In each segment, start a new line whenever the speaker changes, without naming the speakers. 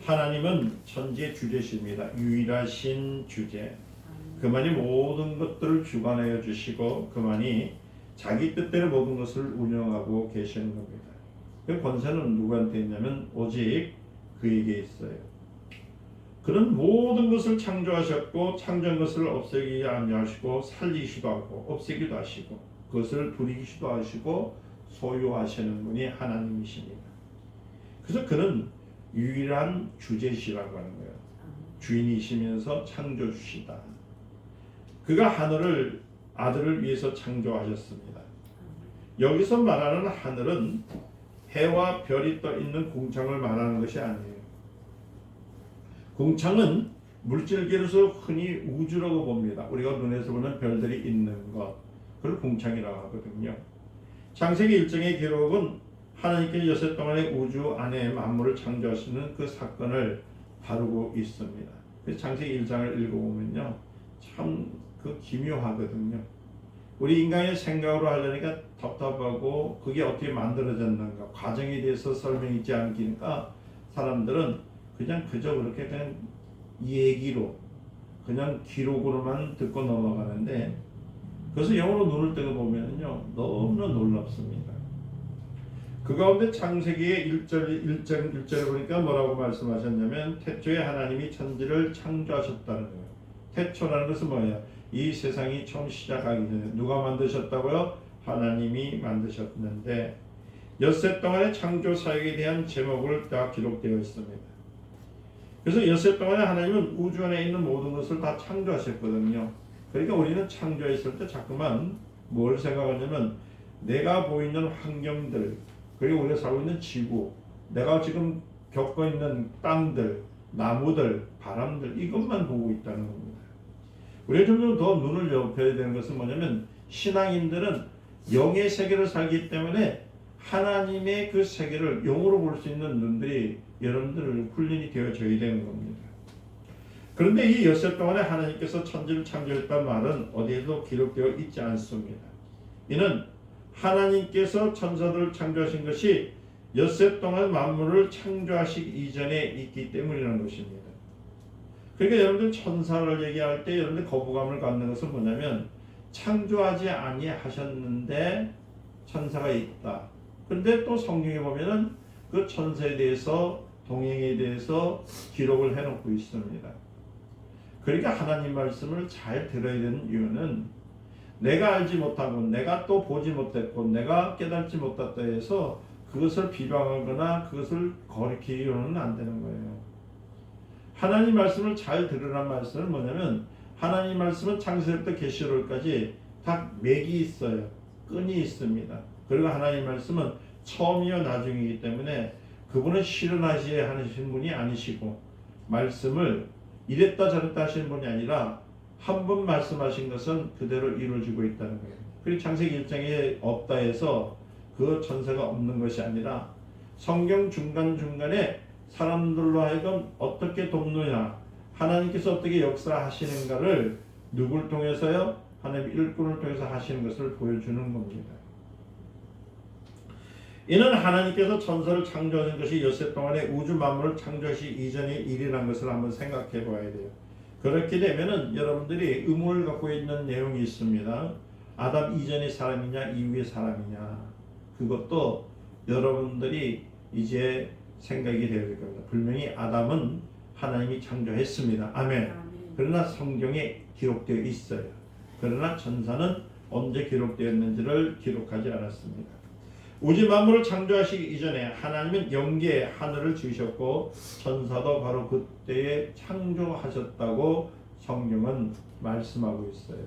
하나님은 천지의 주제십니다. 유일하신 주제. 그만이 모든 것들을 주관하여 주시고 그만이 자기 뜻대로 모든 것을 운영하고 계시는 겁니다. 그 권세는 누구한테 있냐면 오직 그에게 있어요. 그는 모든 것을 창조하셨고 창조한 것을 없애기 아니하시고 살리시기도 하고 없애기도 하시고 그것을 부리시기도 하시고 소유하시는 분이 하나님이십니다. 그래서 그는 유일한 주제시라고 하는 거예요. 주인이시면서 창조주시다. 그가 하늘을 아들을 위해서 창조하셨습니다. 여기서 말하는 하늘은 해와 별이 떠 있는 궁창을 말하는 것이 아니에요. 궁창은 물질계로서 흔히 우주라고 봅니다. 우리가 눈에서 보는 별들이 있는 것, 그걸 궁창이라고 하거든요. 창세기 1장의 기록은 하나님께서 여섯 동안의 우주 안에 만물을 창조하시는 그 사건을 다루고 있습니다. 창세기 1장을 읽어보면요, 참 그 기묘하거든요. 우리 인간의 생각으로 하려니까 답답하고 그게 어떻게 만들어졌는가 과정에 대해서 설명이 있지 않으니까 사람들은 그저 그렇게 그냥 얘기로 그냥 기록으로만 듣고 넘어가는데 그래서 영어로 눈을 뜨고 보면요 너무나 놀랍습니다. 그 가운데 창세기의 1절에 보니까 뭐라고 말씀하셨냐면 태초에 하나님이 천지를 창조하셨다는 거예요. 태초라는 것은 뭐예요? 이 세상이 처음 시작하기 전에 누가 만드셨다고요? 하나님이 만드셨는데 엿새 동안의 창조 사역에 대한 제목을 다 기록되어 있습니다. 그래서 엿새 동안에 하나님은 우주 안에 있는 모든 것을 다 창조하셨거든요. 그러니까 우리는 창조했을 때 자꾸만 뭘 생각하냐면 내가 보이는 환경들 그리고 우리가 살고 있는 지구 내가 지금 겪고 있는 땅들 나무들 바람들 이것만 보고 있다는 겁니다. 우리가 좀 더 눈을 넓혀야 되는 것은 뭐냐면 신앙인들은 영의 세계를 살기 때문에 하나님의 그 세계를 영으로 볼 수 있는 눈들이 여러분들 훈련이 되어져야 되는 겁니다. 그런데 이 엿새 동안에 하나님께서 천지를 창조했다는 말은 어디에도 기록되어 있지 않습니다. 이는 하나님께서 천사들을 창조하신 것이 엿새 동안 만물을 창조하시기 이전에 있기 때문이라는 것입니다. 그러니까 여러분들 천사를 얘기할 때 여러분들 거부감을 갖는 것은 뭐냐면 창조하지 아니하셨는데 천사가 있다. 그런데 또 성경에 보면은 그 천사에 대해서 동행에 대해서 기록을 해놓고 있습니다. 그러니까 하나님 말씀을 잘 들어야 되는 이유는 내가 알지 못하고 내가 또 보지 못했고 내가 깨닫지 못했다 해서 그것을 비방하거나 그것을 거리키려는 안 되는 거예요. 하나님 말씀을 잘 들으라는 말씀은 뭐냐면 하나님 말씀은 창세기부터 계시록까지 다 맥이 있어요. 끈이 있습니다. 그리고 하나님 말씀은 처음이요 나중이기 때문에 그분은 실현하셔야 하시는 분이 아니시고 말씀을 이랬다 저랬다 하시는 분이 아니라 한 번 말씀하신 것은 그대로 이루어지고 있다는 거예요. 그리고 창세기 1장에 없다 해서 그 천사가 없는 것이 아니라 성경 중간중간에 사람들로 하여금 어떻게 돕느냐 하나님께서 어떻게 역사하시는가를 누굴 통해서요? 하나님 일꾼을 통해서 하시는 것을 보여주는 겁니다. 이는 하나님께서 천사를 창조하신 것이 엿새 동안에 우주 만물을 창조하시기 이전의 일이라는 것을 한번 생각해 봐야 돼요. 그렇게 되면은 여러분들이 의문을 갖고 있는 내용이 있습니다. 아담 이전의 사람이냐 이후의 사람이냐 그것도 여러분들이 이제 생각이 되어야 될 겁니다. 분명히 아담은 하나님이 창조했습니다. 아멘. 그러나 성경에 기록되어 있어요. 그러나 천사는 언제 기록되었는지를 기록하지 않았습니다. 우주 만물을 창조하시기 이전에 하나님은 영계 하늘을 지으셨고 천사도 바로 그때에 창조하셨다고 성경은 말씀하고 있어요.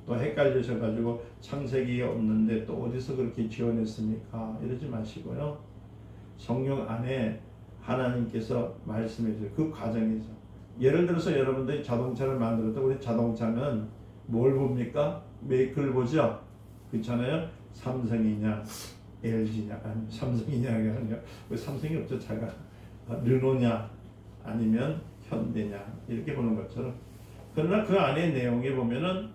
또 헷갈리셔가지고 창세기에 없는데 또 어디서 그렇게 지어냈습니까? 이러지 마시고요. 성경 안에 하나님께서 말씀해 주세요. 그 과정에서 예를 들어서 여러분들이 자동차를 만들었다. 우리 자동차는 뭘 봅니까? 메이크를 보죠. 그렇잖아요. 삼성이냐 LG냐 아니 삼성이냐가 아니라 왜 삼성이 없죠 차가 르노냐 아니면 현대냐 이렇게 보는 것처럼 그러나 그 안에 내용에 보면은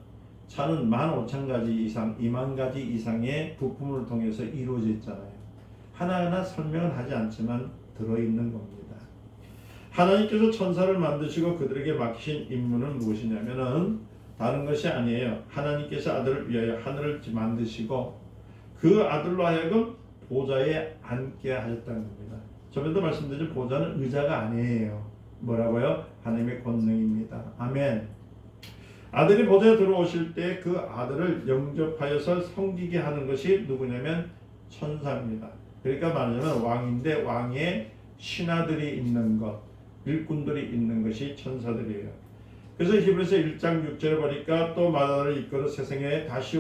차는 15,000가지 이상 20,000가지 이상의 부품을 통해서 이루어져 있잖아요. 하나하나 설명은 하지 않지만 들어있는 겁니다. 하나님께서 천사를 만드시고 그들에게 맡기신 임무는 무엇이냐면은 다른 것이 아니에요. 하나님께서 아들을 위하여 하늘을 만드시고 그 아들로 하여금 보좌에 앉게 하셨다는 겁니다. 저번에도 말씀드린 보좌는 의자가 아니에요. 뭐라고요? 하나님의 권능입니다. 아멘. 아들이 보좌에 들어오실 때 그 아들을 영접하여서 섬기게 하는 것이 누구냐면 천사입니다. 그러니까 말하자면 왕인데 왕의 신하들이 있는 것, 일꾼들이 있는 것이 천사들이에요. 그래서 히브리서 1장 6절에 보니까 또 마다를 이끌어 세상에 다시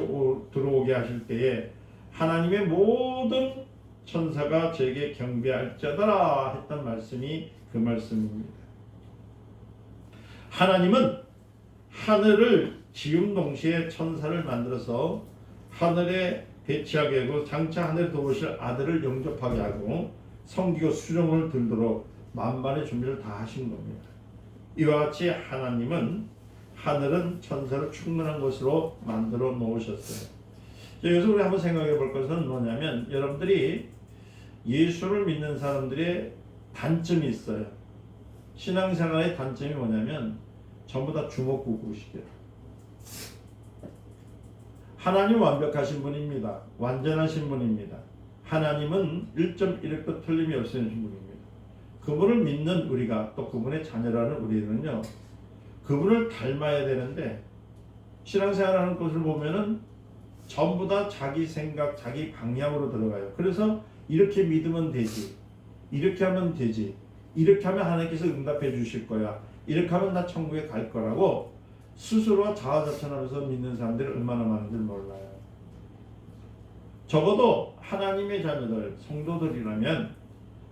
들어오게 하실 때에 하나님의 모든 천사가 제게 경배할지어다 했던 말씀이 그 말씀입니다. 하나님은 하늘을 지음 동시에 천사를 만들어서 하늘에 배치하게 하고 장차 하늘에 들어오실 아들을 영접하게 하고 섬기고 수종을 들도록 만반의 준비를 다 하신 겁니다. 이와 같이 하나님은 하늘은 천사를 충분한 것으로 만들어 놓으셨어요. 여기서 우리 한번 생각해 볼 것은 뭐냐면 여러분들이 예수를 믿는 사람들의 단점이 있어요. 신앙생활의 단점이 뭐냐면 전부 다 주먹구구식이에요. 하나님 완벽하신 분입니다. 완전하신 분입니다. 하나님은 1.1획도 틀림이 없으신 분입니다. 그분을 믿는 우리가 또 그분의 자녀라는 우리는요, 그분을 닮아야 되는데 신앙생활하는 것을 보면은 전부 다 자기 생각, 자기 방향으로 들어가요. 그래서 이렇게 믿으면 되지, 이렇게 하면 되지, 이렇게 하면 하나님께서 응답해 주실 거야, 이렇게 하면 나 천국에 갈 거라고 스스로 자아자찬하면서 믿는 사람들이 얼마나 많은지 몰라요. 적어도 하나님의 자녀들, 성도들이라면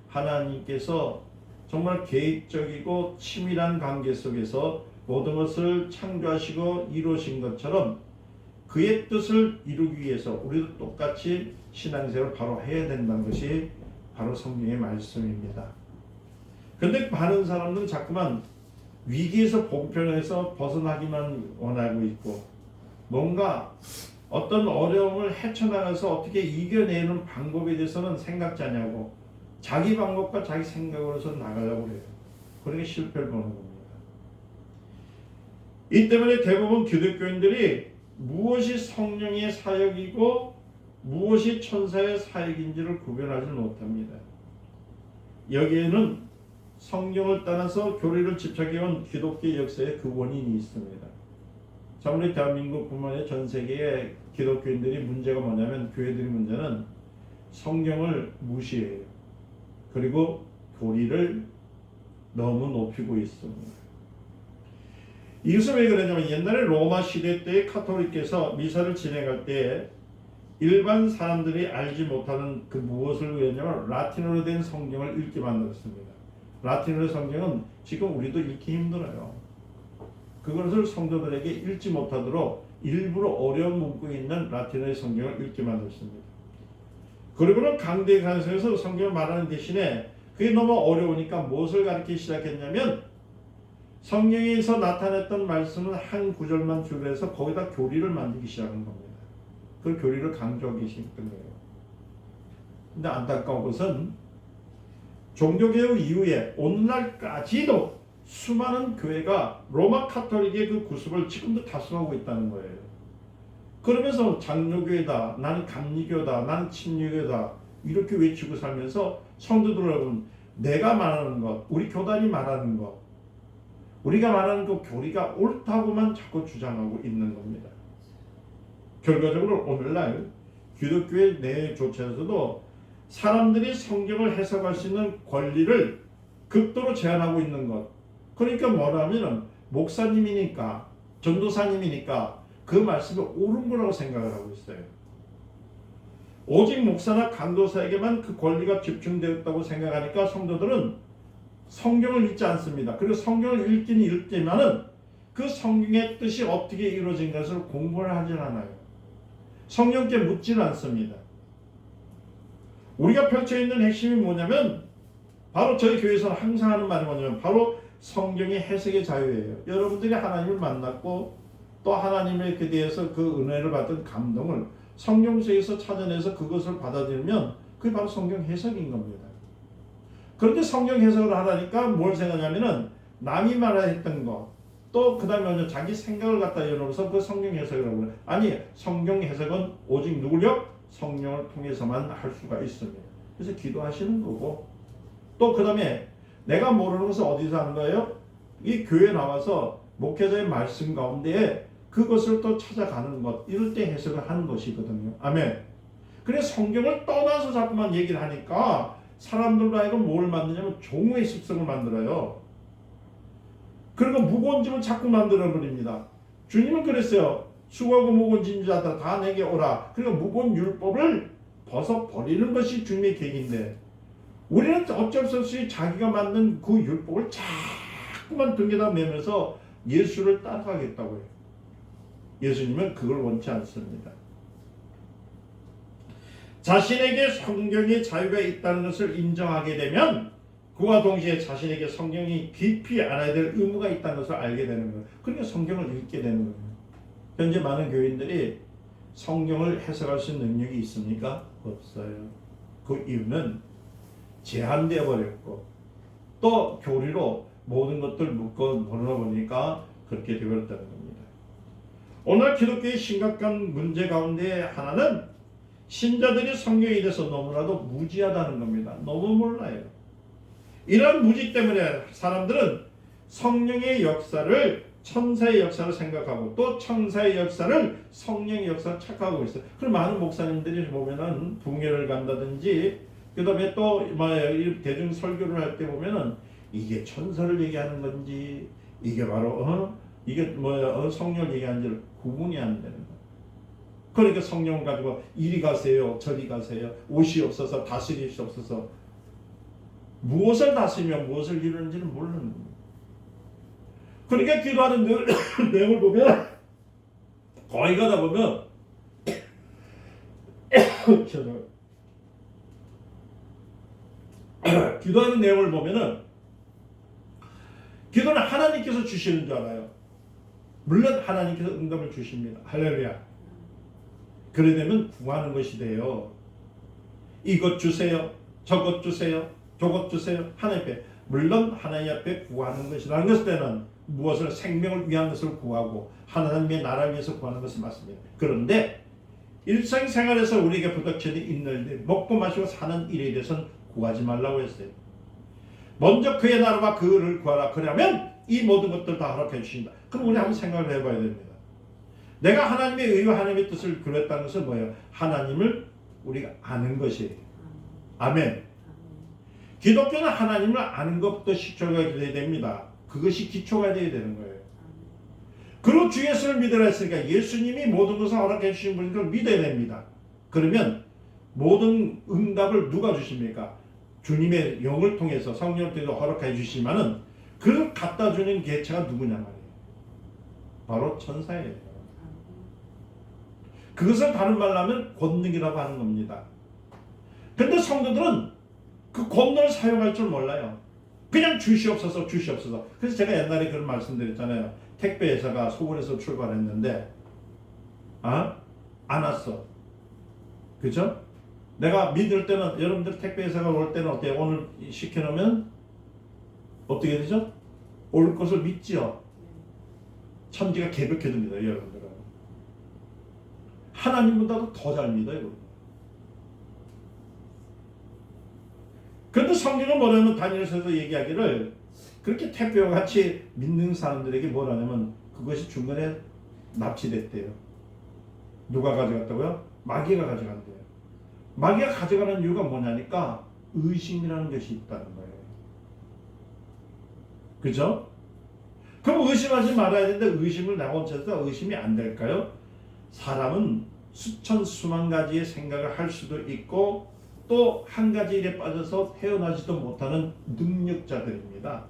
하나님께서 정말 계획적이고 치밀한 관계 속에서 모든 것을 창조하시고 이루신 것처럼 그의 뜻을 이루기 위해서 우리도 똑같이 신앙생활을 바로 해야 된다는 것이 바로 성경의 말씀입니다. 그런데 많은 사람들은 자꾸만 위기에서 봉편에서 벗어나기만 원하고 있고 뭔가 어떤 어려움을 헤쳐나가서 어떻게 이겨내는 방법에 대해서는 생각지 않냐고 자기 방법과 자기 생각으로서 나가려고 해요. 그러니까 실패를 보는 겁니다. 이 때문에 대부분 기독교인들이 무엇이 성령의 사역이고 무엇이 천사의 사역인지를 구별하지 못합니다. 여기에는 성경을 따라서 교리를 집착해온 기독교 역사에 그 원인이 있습니다. 자, 우리 대한민국뿐만 아니라 전 세계의 기독교인들이 문제가 뭐냐면 교회들의 문제는 성경을 무시해요. 그리고 교리를 너무 높이고 있습니다. 이것은 왜 그러냐면 옛날에 로마 시대 때 카톨릭께서 미사를 진행할 때 일반 사람들이 알지 못하는 그 무엇을 위했냐면 라틴어로 된 성경을 읽게 만들었습니다. 라틴어의 성경은 지금 우리도 읽기 힘들어요. 그것을 성도들에게 읽지 못하도록 일부러 어려운 문구에 있는 라틴어의 성경을 읽게 만들었습니다. 그리고는 강대 관성에서 성경을 말하는 대신에 그게 너무 어려우니까 무엇을 가르치기 시작했냐면 성경에서 나타냈던 말씀은 한 구절만 줄여서 거기다 교리를 만들기 시작한 겁니다. 그 교리를 강조하기 시작한 거예요. 근데 안타까운 것은 종교개혁 이후에 오늘날까지도 수많은 교회가 로마 카톨릭의 그 구습을 지금도 다수하고 있다는 거예요. 그러면서 장로교회다, 나는 감리교다, 나는 침례교다 이렇게 외치고 살면서 성도들 여러분, 내가 말하는 것, 우리 교단이 말하는 것, 우리가 말하는 그 교리가 옳다고만 자꾸 주장하고 있는 겁니다. 결과적으로 오늘날 기독교의 내조차에서도 사람들이 성경을 해석할 수 있는 권리를 극도로 제한하고 있는 것. 그러니까 뭐라면 목사님이니까 전도사님이니까 그 말씀이 옳은 거라고 생각을 하고 있어요. 오직 목사나 강도사에게만 그 권리가 집중되었다고 생각하니까 성도들은 성경을 읽지 않습니다. 그리고 성경을 읽긴 읽지만은 그 성경의 뜻이 어떻게 이루어진 것을 공부를 하질 않아요. 성령께 묻지는 않습니다. 우리가 펼쳐있는 핵심이 뭐냐면 바로 저희 교회에서는 항상 하는 말이 뭐냐면 바로 성경의 해석의 자유예요. 여러분들이 하나님을 만났고 또 하나님에 대해서 그 은혜를 받은 감동을 성경 속에서 찾아내서 그것을 받아들이면 그게 바로 성경 해석인 겁니다. 그런데 성경 해석을 하다니까 뭘 생각하냐면은 남이 말했던 거, 또 그 다음에 자기 생각을 갖다 열어서 그 성경 해석을 하고, 아니 성경 해석은 오직 누구요? 성령을 통해서만 할 수가 있습니다. 그래서 기도하시는 거고, 또 그 다음에 내가 모르는 것을 어디서 하는 거예요? 이 교회 나와서 목회자의 말씀 가운데 그것을 또 찾아가는 것, 이럴 때 해석을 하는 것이거든요. 아멘. 그래 성경을 떠나서 자꾸만 얘기를 하니까 사람들로 하여금 뭘 만드냐면 종의 습성을 만들어요. 그리고 무거운 짐을 자꾸 만들어 버립니다. 주님은 그랬어요. 수고하고 무거운 짐진 자들아 다 내게 오라. 그리고 무거운 율법을 벗어 버리는 것이 주님의 계획인데, 우리는 어쩔 수 없이 자기가 만든 그 율법을 자꾸만 등에다 매면서 예수를 따라가겠다고 해요. 예수님은 그걸 원치 않습니다. 자신에게 성경의 자유가 있다는 것을 인정하게 되면 그와 동시에 자신에게 성경이 깊이 알아야 될 의무가 있다는 것을 알게 되는 거예요. 그러니까 성경을 읽게 되는 거예요. 현재 많은 교인들이 성경을 해석할 수 있는 능력이 있습니까? 없어요. 그 이유는 제한되어 버렸고, 또 교리로 모든 것들 묶어 놓아 보니까 그렇게 되어버렸다는 겁니다. 오늘 기독교의 심각한 문제 가운데 하나는 신자들이 성경에 대해서 너무나도 무지하다는 겁니다. 너무 몰라요. 이런 무지 때문에 사람들은 성령의 역사를 천사의 역사를 생각하고, 또 천사의 역사를 성령의 역사를 착각하고 있어요. 그럼 많은 목사님들이 보면은 붕괴를 간다든지, 그 다음에 또 대중 설교를 할 때 보면은 이게 천사를 얘기하는 건지, 이게 바로 이게 성령을 얘기하는지 구분이 안 되는 거예요. 그러니까 성령을 가지고 이리 가세요, 저리 가세요, 옷이 없어서 다스릴 수 없어서, 무엇을 다스리며 무엇을 이루는지는 모르는 겁니다. 그러니까 기도하는 내용을 보면, 거의 가다 보면 기도하는 내용을 보면은 기도는 하나님께서 주시는 줄 알아요. 물론 하나님께서 응답을 주십니다. 할렐루야. 그래 되면 구하는 것이 돼요. 이것 주세요, 저것 주세요, 저것 주세요. 하나님 앞에, 물론 하나님 앞에 구하는 것이라는 것을 때는 무엇을, 생명을 위한 것을 구하고 하나님의 나라를 위해서 구하는 것이 맞습니다. 그런데 일상생활에서 우리에게 부닥치는 인널들, 먹고 마시고 사는 일에 대해서는 구하지 말라고 했어요. 먼저 그의 나라와 그를 구하라. 그러면 이 모든 것들 다 허락해 주신다. 그럼 우리 한번 생각을 해봐야 됩니다. 내가 하나님의 의와 하나님의 뜻을 그렸다는 것은 뭐예요? 하나님을 우리가 아는 것이에요. 아멘. 기독교는 하나님을 아는 것부터 기초가 되어야 됩니다. 그것이 기초가 되어야 되는 거예요. 그리고 주 예수를 믿으라 했으니까 예수님이 모든 것을 허락해 주신 분인 걸 믿어야 됩니다. 그러면 모든 응답을 누가 주십니까? 주님의 영을 통해서, 성령을 통해서 허락해 주시면은 그걸 갖다 주는 개체가 누구냐 말이에요. 바로 천사예요. 그것을 다른 말로 하면 권능이라고 하는 겁니다. 근데 성도들은 그 권능을 사용할 줄 몰라요. 그냥 주시옵소서, 주시옵소서. 그래서 제가 옛날에 그런 말씀드렸잖아요. 택배 회사가 서울에서 출발했는데 안 왔어. 그죠? 내가 믿을 때는, 여러분들 택배 회사가 올 때는 어때요? 오늘 시켜놓으면 어떻게 되죠? 올 것을 믿지요. 천지가 개벽해 듭니다. 여러분들은 하나님보다도 더 잘 믿어요. 그런데 성경은 뭐냐면 다니엘서도 얘기하기를, 그렇게 택배와 같이 믿는 사람들에게 뭐라냐면 그것이 중간에 납치됐대요. 누가 가져갔다고요? 마귀가 가져간대요. 마귀가 가져가는 이유가 뭐냐니까 의심이라는 것이 있다는 거예요. 그죠? 그럼 의심하지 말아야 되는데 의심을 내가 얹혀서 의심이 안 될까요? 사람은 수천 수만 가지의 생각을 할 수도 있고, 또 한 가지 일에 빠져서 헤어나지도 못하는 능력자들입니다.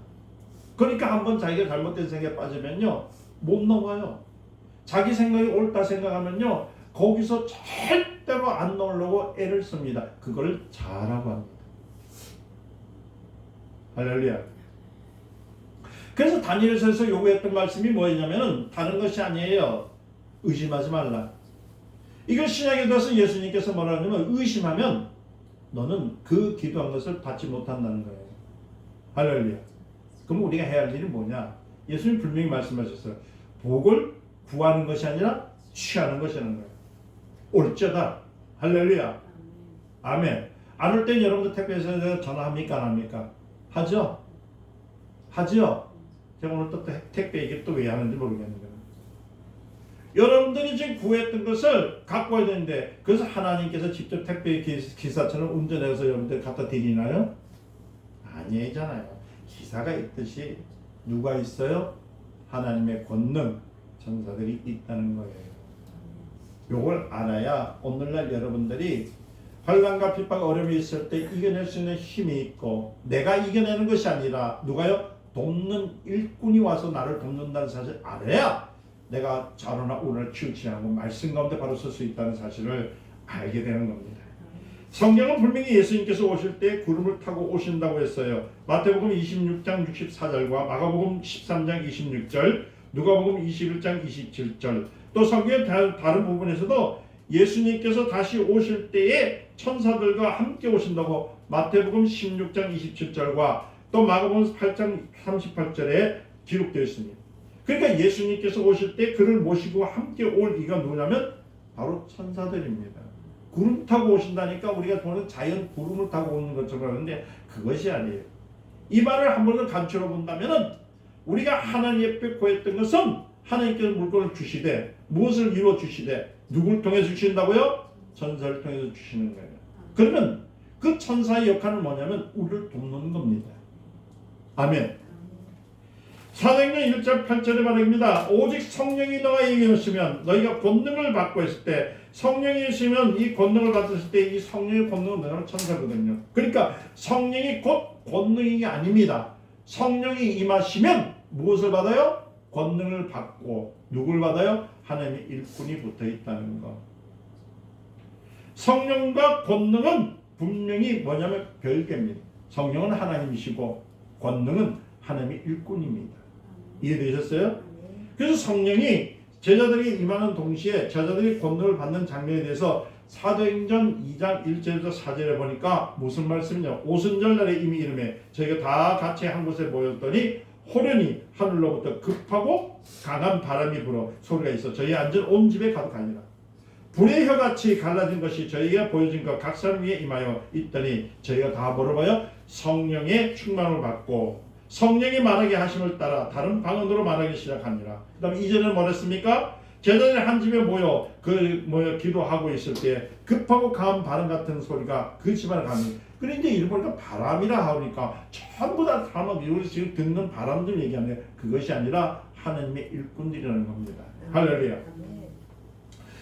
그러니까 한번 자기가 잘못된 생각에 빠지면요 못 넘어요. 자기 생각이 옳다 생각하면요 거기서 절대로 안 놓으려고 애를 씁니다. 그걸 자라고 합니다. 할렐루야. 그래서 다니엘서에서 요구했던 말씀이 뭐였냐면은 다른 것이 아니에요. 의심하지 말라. 이걸 신약에 들어서 예수님께서 뭐라 하냐면, 의심하면 너는 그 기도한 것을 받지 못한다는 거예요. 할렐루야. 그럼 우리가 해야 할 일이 뭐냐? 예수님 분명히 말씀하셨어요. 복을 구하는 것이 아니라 취하는 것이라는 거예요. 올쩌다. 할렐루야. 아멘. 안 올 땐 여러분들 택배에서 전화합니까? 안 합니까? 하죠? 하죠? 제가 오늘 또 택배 얘기를 또 왜 하는지 모르겠는데. 여러분들이 지금 구했던 것을 갖고 와야 되는데, 그래서 하나님께서 직접 택배 기사처럼 운전해서 여러분들 갖다 드리나요? 아니잖아요. 기사가 있듯이 누가 있어요? 하나님의 권능, 천사들이 있다는 거예요. 요걸 알아야 오늘날 여러분들이 환난과 핍박, 어려움이 있을 때 이겨낼 수 있는 힘이 있고, 내가 이겨내는 것이 아니라 누가요? 돕는 일꾼이 와서 나를 돕는다는 사실을 알아야 내가 좌로나 우로를 치우치하고 말씀 가운데 바로 설 수 있다는 사실을 알게 되는 겁니다. 성경은 분명히 예수님께서 오실 때 구름을 타고 오신다고 했어요. 마태복음 26장 64절과 마가복음 13장 26절, 누가복음 21장 27절, 또 성경의 다른 부분에서도 예수님께서 다시 오실 때에 천사들과 함께 오신다고 마태복음 16장 27절과 또 마가복음 8장 38절에 기록되어 있습니다. 그러니까 예수님께서 오실 때 그를 모시고 함께 올 이가 누구냐면 바로 천사들입니다. 구름 타고 오신다니까 우리가 보는 자연 구름을 타고 오는 것처럼 하는데 그것이 아니에요. 이 말을 한 번 더 간추려 본다면은 우리가 하나님 앞에 구했던 것은 하나님께서 물건을 주시되 무엇을 이루어 주시되 누굴 통해서 주신다고요? 천사를 통해서 주시는 거예요. 그러면 그 천사의 역할은 뭐냐면 우리를 돕는 겁니다. 아멘. 사도행전 1장 8절에 말합니다. 오직 성령이 너희에게 오시면 너희가 권능을 받고 있을 때, 성령이 오시면 이 권능을 받았을 때 이 성령의 권능은 너희는 천사거든요. 그러니까 성령이 곧 권능이 아닙니다. 성령이 임하시면 무엇을 받아요? 권능을 받고, 누굴 받아요? 하나님의 일꾼이 붙어 있다는 것. 성령과 권능은 분명히 뭐냐면 별개입니다. 성령은 하나님이시고 권능은 하나님의 일꾼입니다. 이해되셨어요? 그래서 성령이 제자들에게 임하는 동시에 제자들이 권능을 받는 장면에 대해서 사도행전 2장 1절에서 4절에 보니까 무슨 말씀이냐? 오순절날에 이미 이름에 저희가 다 같이 한 곳에 모였더니 호련히 하늘로부터 급하고 강한 바람이 불어 소리가 있어 저희 앉은 온 집에 가득하니라. 불의 혀같이 갈라진 것이 저희가 보여진 것 각 사람 위에 임하여 있더니 저희가 다 물어봐요. 성령의 충만을 받고 성령이 말하게 하심을 따라 다른 방언으로 말하기 시작하니라. 그 다음에 이전에 뭐랬습니까? 제자들이 한 집에 모여 기도하고 있을 때 급하고 강한 바람 같은 소리가 그 집안에 가니. 그런데 이를 보니까 바람이라 하니까 전부 다 사람은 우리 지금 듣는 바람들 얘기하는데 그것이 아니라 하나님의 일꾼들이라는 겁니다. 할렐루야.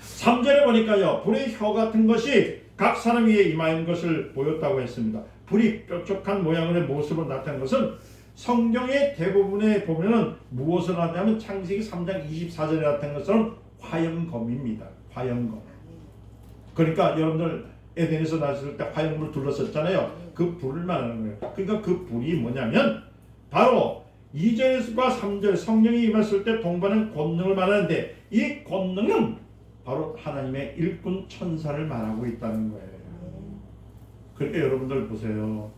3절에 보니까요. 불의 혀 같은 것이 각 사람 위에 임하는 것을 보였다고 했습니다. 불이 뾰족한 모양의 모습으로 나타난 것은 성경의 대부분에 보면은 무엇을 하냐면 창세기 3장 24절에 나타난 것처럼 화염검입니다. 화염검. 그러니까 여러분들 에덴에서 나셨을 때 화염불을 둘러섰잖아요. 그 불을 말하는 거예요. 그러니까 그 불이 뭐냐면 바로 2절과 3절 성령이 임했을 때 동반한 권능을 말하는데 이 권능은 바로 하나님의 일꾼 천사를 말하고 있다는 거예요. 그러니까 여러분들 보세요.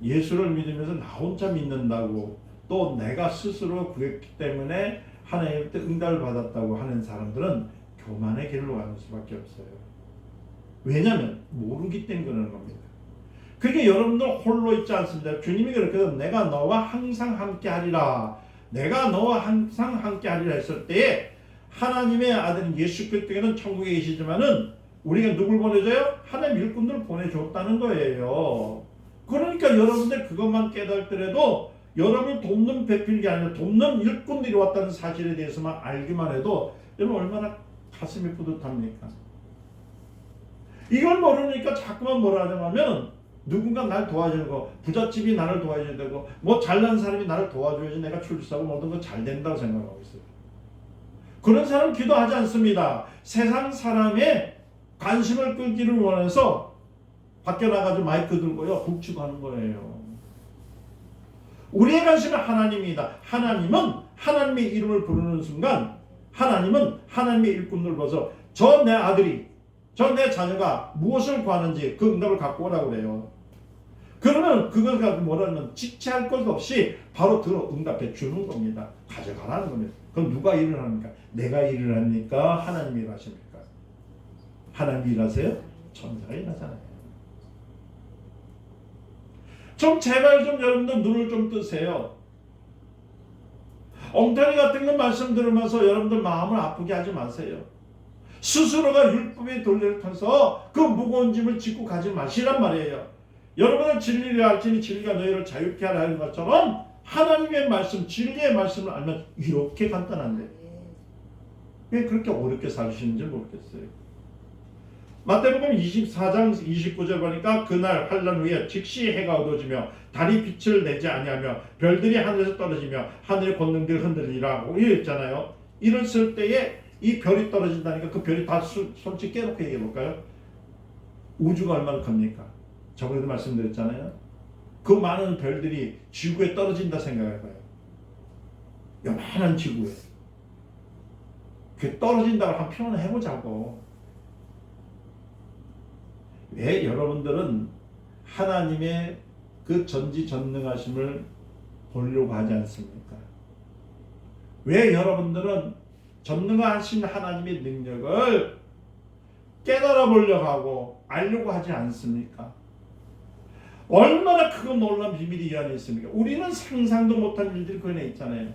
예수를 믿으면서 나 혼자 믿는다고 또 내가 스스로 구했기 때문에 하나님께 응답을 받았다고 하는 사람들은 교만의 길로 가는 수밖에 없어요. 왜냐하면 모르기 때문에 그러는 겁니다. 그러니까 여러분들 홀로 있지 않습니다. 주님이 그렇게 해서 내가 너와 항상 함께 하리라. 내가 너와 항상 함께 하리라 했을 때에 하나님의 아들 예수 그리스도는 천국에 계시지만은 우리가 누굴 보내줘요? 하나님 일꾼들을 보내줬다는 거예요. 그러니까 여러분들 그것만 깨달더라도 여러분을 돕는 배필이 아니라 돕는 일꾼들이 왔다는 사실에 대해서만 알기만 해도 여러분 얼마나 가슴이 뿌듯합니까? 이걸 모르니까 자꾸만 뭐라 하냐면 누군가 날 도와주는 거, 부잣집이 나를 도와줘야 되고 뭐 잘난 사람이 나를 도와줘야지 내가 출세하고 모든 거 잘 된다고 생각하고 있어요. 그런 사람 기도하지 않습니다. 세상 사람의 관심을 끌기를 원해서 밖에 나가서 마이크 들고요 북치고 하는 거예요. 우리의 관심은 하나님이다. 하나님은 하나님의 이름을 부르는 순간 하나님은 하나님의 일꾼들을 봐서 저 내 아들이 저 내 자녀가 무엇을 구하는지 그 응답을 갖고 오라고 그래요. 그러면 그걸 가지고 뭐라면 직체할 것도 없이 바로 들어 응답해 주는 겁니다. 가져가라는 겁니다. 그럼 누가 일을 합니까? 내가 일을 합니까? 하나님이 일하십니까? 하나님이 일하세요? 천사가 일하잖아요. 좀 제발 좀 여러분들 눈을 좀 뜨세요. 엉터리 같은 거 말씀 들으면서 여러분들 마음을 아프게 하지 마세요. 스스로가 율법의 돌레를 타서 그 무거운 짐을 짚고 가지 마시란 말이에요. 여러분은 진리를 알지니 진리가 너희를 자유케 하라 하는 것처럼 하나님의 말씀, 진리의 말씀을 알면 이렇게 간단한데 왜 그렇게 어렵게 살으시는지 모르겠어요. 마태복음 24장 29절 보니까 그날 환란 후에 즉시 해가 어두워지며 달이 빛을 내지 아니하며 별들이 하늘에서 떨어지며 하늘의 권능들이 흔들리라고 이랬잖아요. 이랬을 때에 이 별이 떨어진다니까 그 별이 다 솔직히 깨놓고 얘기해 볼까요? 우주가 얼마나 큽니까? 저번에도 말씀드렸잖아요. 그 많은 별들이 지구에 떨어진다 생각해봐요. 요만한 지구에 그 떨어진다고 한 표현을 해보자고. 왜 여러분들은 하나님의 그 전지전능하심을 보려고 하지 않습니까? 왜 여러분들은 전능하신 하나님의 능력을 깨달아 보려고 하고 알려고 하지 않습니까? 얼마나 큰 놀라운 비밀이 이 안에 있습니까? 우리는 상상도 못한 일들이 그 안에 있잖아요.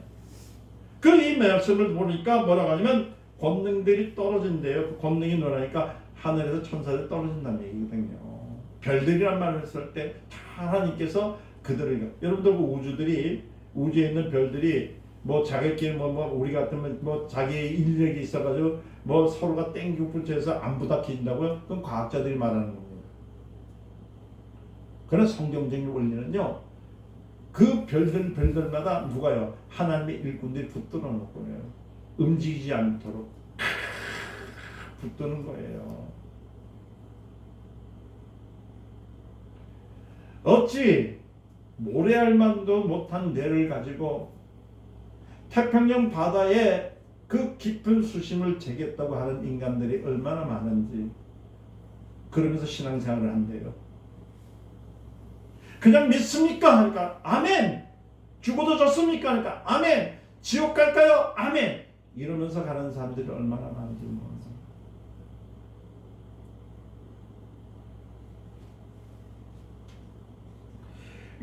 그 이 말씀을 보니까 뭐라고 하냐면 권능들이 떨어진대요. 그 권능이 너라니까 하늘에서 천사들이 떨어진다는 얘기거든요. 별들이란 말을 했을 때 다 하나님께서 그들을, 여러분들 그 우주에 있는 별들이 뭐 자기끼리 뭐 우리 같으면 뭐 자기의 인력이 있어가지고 뭐 서로가 땡기고 붙여서 안 부닥친다고요? 그건 과학자들이 말하는 겁니다. 그런 성경적인 원리는요, 그 별들마다 누가요? 하나님의 일꾼들이 붙들어 놓고요, 움직이지 않도록 붙드는 거예요. 어찌 모래알 만도 못한 뇌를 가지고 태평양 바다에 그 깊은 수심을 재겠다고 하는 인간들이 얼마나 많은지, 그러면서 신앙생활을 한대요. 그냥 믿습니까? 하니까 아멘. 죽어도 좋습니까? 하니까 아멘. 지옥 갈까요? 아멘. 이러면서 가는 사람들이 얼마나 많은지 모르겠어요.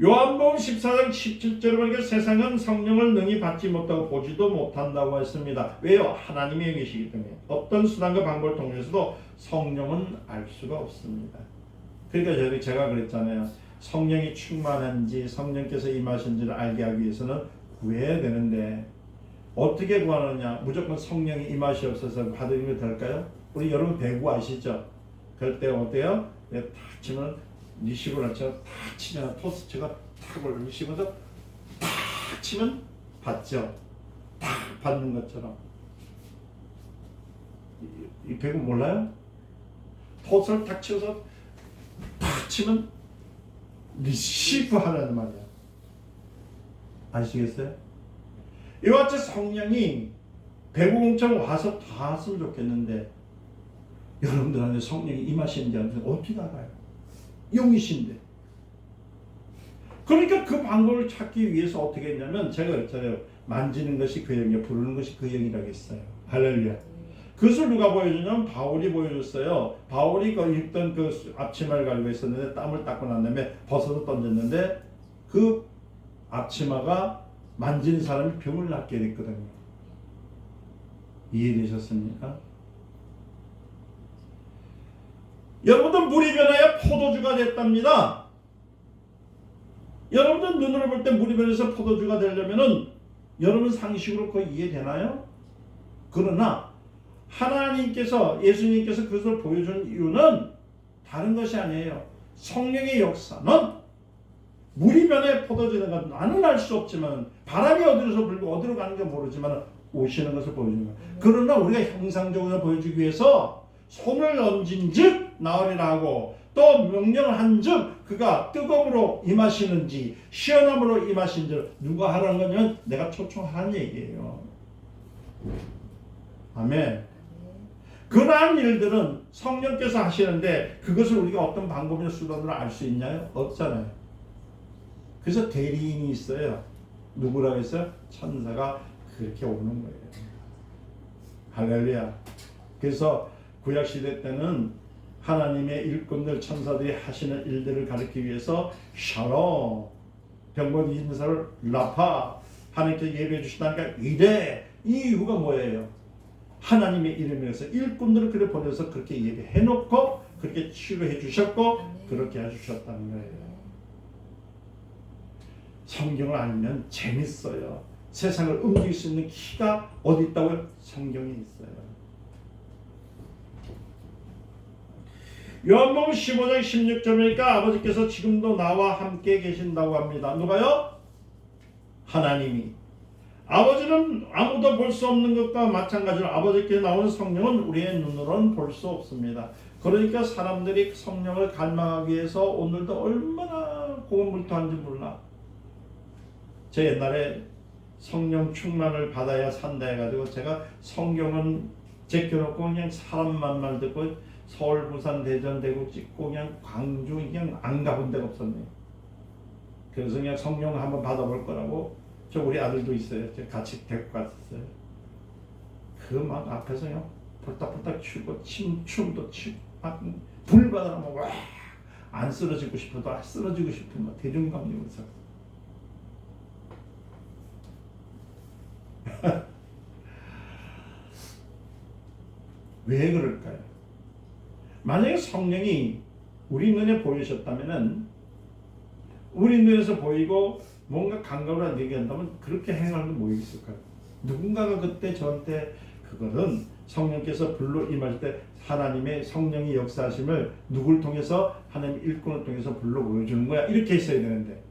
요한복음 14장 17절에 보니까 세상은 성령을 능히 받지 못하고 보지도 못한다고 했습니다. 왜요? 하나님의 영이시기 때문에 어떤 수단과 방법을 통해서도 성령은 알 수가 없습니다. 그러니까 제가 그랬잖아요. 성령이 충만한지 성령께서 임하신지를 알게 하기 위해서는 구해야 되는데 어떻게 구하느냐? 무조건 성령이 임하시옵소서 받으면 될까요? 우리 여러분 배구 아시죠? 그럴 때 어때요? 탁 치면 리시브를 탁 치면 토스트가 탁 올리시면서 탁 치면 받죠. 탁 받는 것처럼. 이 배구 몰라요? 토스를 탁 치면서 탁 치면 리시브 하라는 말이야. 아시겠어요? 이와 같이 성령이 배구공처럼 와서 다 왔으면 좋겠는데 여러분들한테 성령이 임하시는지 어떻게 알아요? 영이신데. 그러니까 그 방법을 찾기 위해서 어떻게 했냐면 제가 그랬잖아요. 만지는 것이 그 영이요, 부르는 것이 그 영이라고 했어요. 할렐루야. 그것을 누가 보여주냐면 바울이 보여줬어요. 바울이 그 입던 그 앞치마를 가지고 있었는데 땀을 닦고 난 다음에 벗어서 던졌는데 그 앞치마가 만진 사람이 병을 낫게 됐거든요. 이해되셨습니까? 여러분들 물이 변하여 포도주가 됐답니다. 여러분들 눈으로 볼 때 물이 변해서 포도주가 되려면은 여러분 상식으로 그거 이해되나요? 그러나 하나님께서, 예수님께서 그것을 보여준 이유는 다른 것이 아니에요. 성령의 역사는 물이 변해 포도주는 건 나는 알 수 없지만 바람이 어디서 불고 어디로 가는 게 모르지만 오시는 것을 보여주는 거예요. 그러나 우리가 형상적으로 보여주기 위해서 손을 얹은 즉 나으리라 하고 또 명령을 한 즉 그가 뜨거움으로 임하시는지 시원함으로 임하신지 누가 하라는 거냐면 내가 초청하는 얘기예요. 아멘. 그러한 일들은 성령께서 하시는데 그것을 우리가 어떤 방법이나 수단으로 알 수 있나요? 없잖아요. 그래서 대리인이 있어요. 누구라고 했어요? 천사가 그렇게 오는 거예요. 할렐루야. 그래서 구약시대 때는 하나님의 일꾼들 천사들이 하시는 일들을 가르치기 위해서 샬롬, 병건 인사를 라파, 하나님께 예배해 주시다니까 이래. 이 이유가 뭐예요? 하나님의 이름에서 일꾼들을 그래 보내서 그렇게 예배해 놓고 그렇게 치료해 주셨고 그렇게 해주셨다는 거예요. 성경을 알면 재밌어요. 세상을 움직일 수 있는 키가 어디 있다고요? 성경에 있어요. 요한복음 15장 16절이니까 아버지께서 지금도 나와 함께 계신다고 합니다. 누가요? 하나님이. 아버지는 아무도 볼 수 없는 것과 마찬가지로 아버지께 나오는 성령은 우리의 눈으로는 볼 수 없습니다. 그러니까 사람들이 성령을 갈망하기 위해서 오늘도 얼마나 고군분투한지 몰라. 제 옛날에 성령 충만을 받아야 산다 해가지고 제가 성경은 제껴놓고 그냥 사람만 말 듣고 서울, 부산, 대전, 대구 찍고 그냥 광주 그냥 안 가본 데가 없었네요. 그래서 그냥 성령 한번 받아볼 거라고 저 우리 아들도 있어요. 제가 같이 데리고 갔었어요. 그 막 앞에서 그냥 폴딱폴딱 추고 춤도 추고 막 불받아라 와 안 쓰러지고 싶어도 쓰러지고 싶은 막 대중감정에서 왜 그럴까요? 만약에 성령이 우리 눈에 보이셨다면은 우리 눈에서 보이고 뭔가 감각을 얘기한다면 그렇게 행하는 게 뭐 있을까요? 누군가가 그때 저한테 그거는 성령께서 불로 임할 때 하나님의 성령이 역사하심을 누굴 통해서 하나님 일꾼을 통해서 불로 보여주는 거야 이렇게 했어야 되는데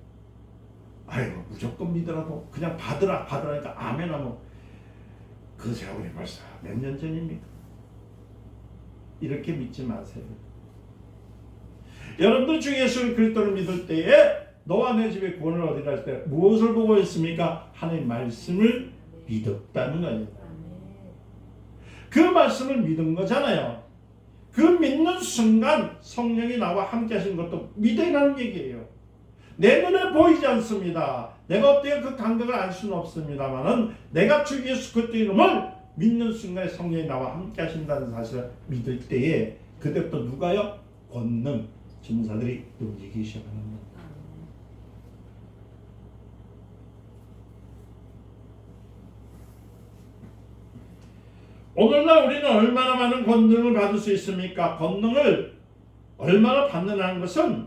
아이고 무조건 믿으라고 그냥 받으라니까 아멘 하면 그 세월이 벌써 몇 년 전입니까? 이렇게 믿지 마세요. 여러분들 주 예수 그리스도를 믿을 때에 너와 내 집에 구원을 얻으라 할 때 무엇을 보고 있습니까? 하나님의 말씀을 믿었다는 거예요. 그 말씀을 믿은 거잖아요. 그 믿는 순간 성령이 나와 함께 하신 것도 믿으라는 얘기예요. 내 눈에 보이지 않습니다. 내가 어떻게 그 감각을 알 수는 없습니다만은 내가 주 예수 그리스도 이름을 믿는 순간에 성령이 나와 함께 하신다는 사실을 믿을 때에 그때부터 누가요? 권능, 천사들이 움직이기 시작하는 거예요. 오늘날 우리는 얼마나 많은 권능을 받을 수 있습니까? 권능을 얼마나 받느냐는 것은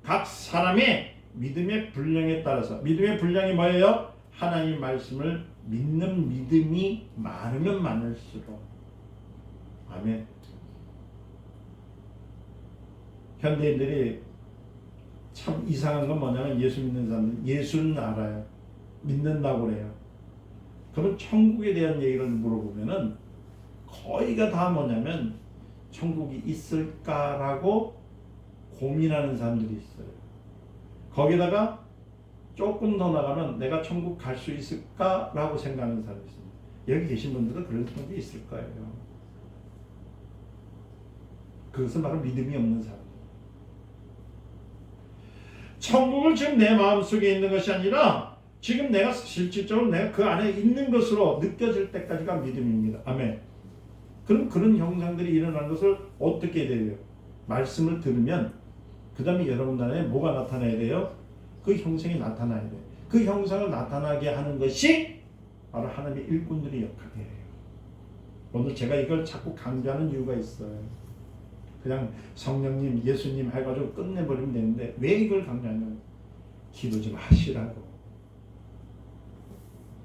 각 사람의 믿음의 분량에 따라서 믿음의 분량이 뭐예요? 하나님 말씀을 믿는 믿음이 많으면 많을수록 아멘. 현대인들이 참 이상한 건 뭐냐면 예수 믿는 사람들 예수는 알아요. 믿는다고 그래요. 그러면 천국에 대한 얘기를 물어보면은 거의가 다 뭐냐면 천국이 있을까라고 고민하는 사람들이 있어요. 거기다가 조금 더 나가면 내가 천국 갈 수 있을까라고 생각하는 사람이 있습니다. 여기 계신 분들도 그런 분들이 있을 거예요. 그것은 바로 믿음이 없는 사람. 천국은 지금 내 마음속에 있는 것이 아니라 지금 내가 실질적으로 내가 그 안에 있는 것으로 느껴질 때까지가 믿음입니다. 아멘. 그럼 그런 형상들이 일어나는 것을 어떻게 해야 돼요? 말씀을 들으면 그 다음에 여러분 안에 뭐가 나타나야 돼요? 그 형상이 나타나야 돼요. 그 형상을 나타나게 하는 것이 바로 하나님의 일꾼들의 역할이에요. 오늘 제가 이걸 자꾸 강조하는 이유가 있어요. 그냥 성령님, 예수님 해가지고 끝내버리면 되는데 왜 이걸 강조하냐면 기도 좀 하시라고.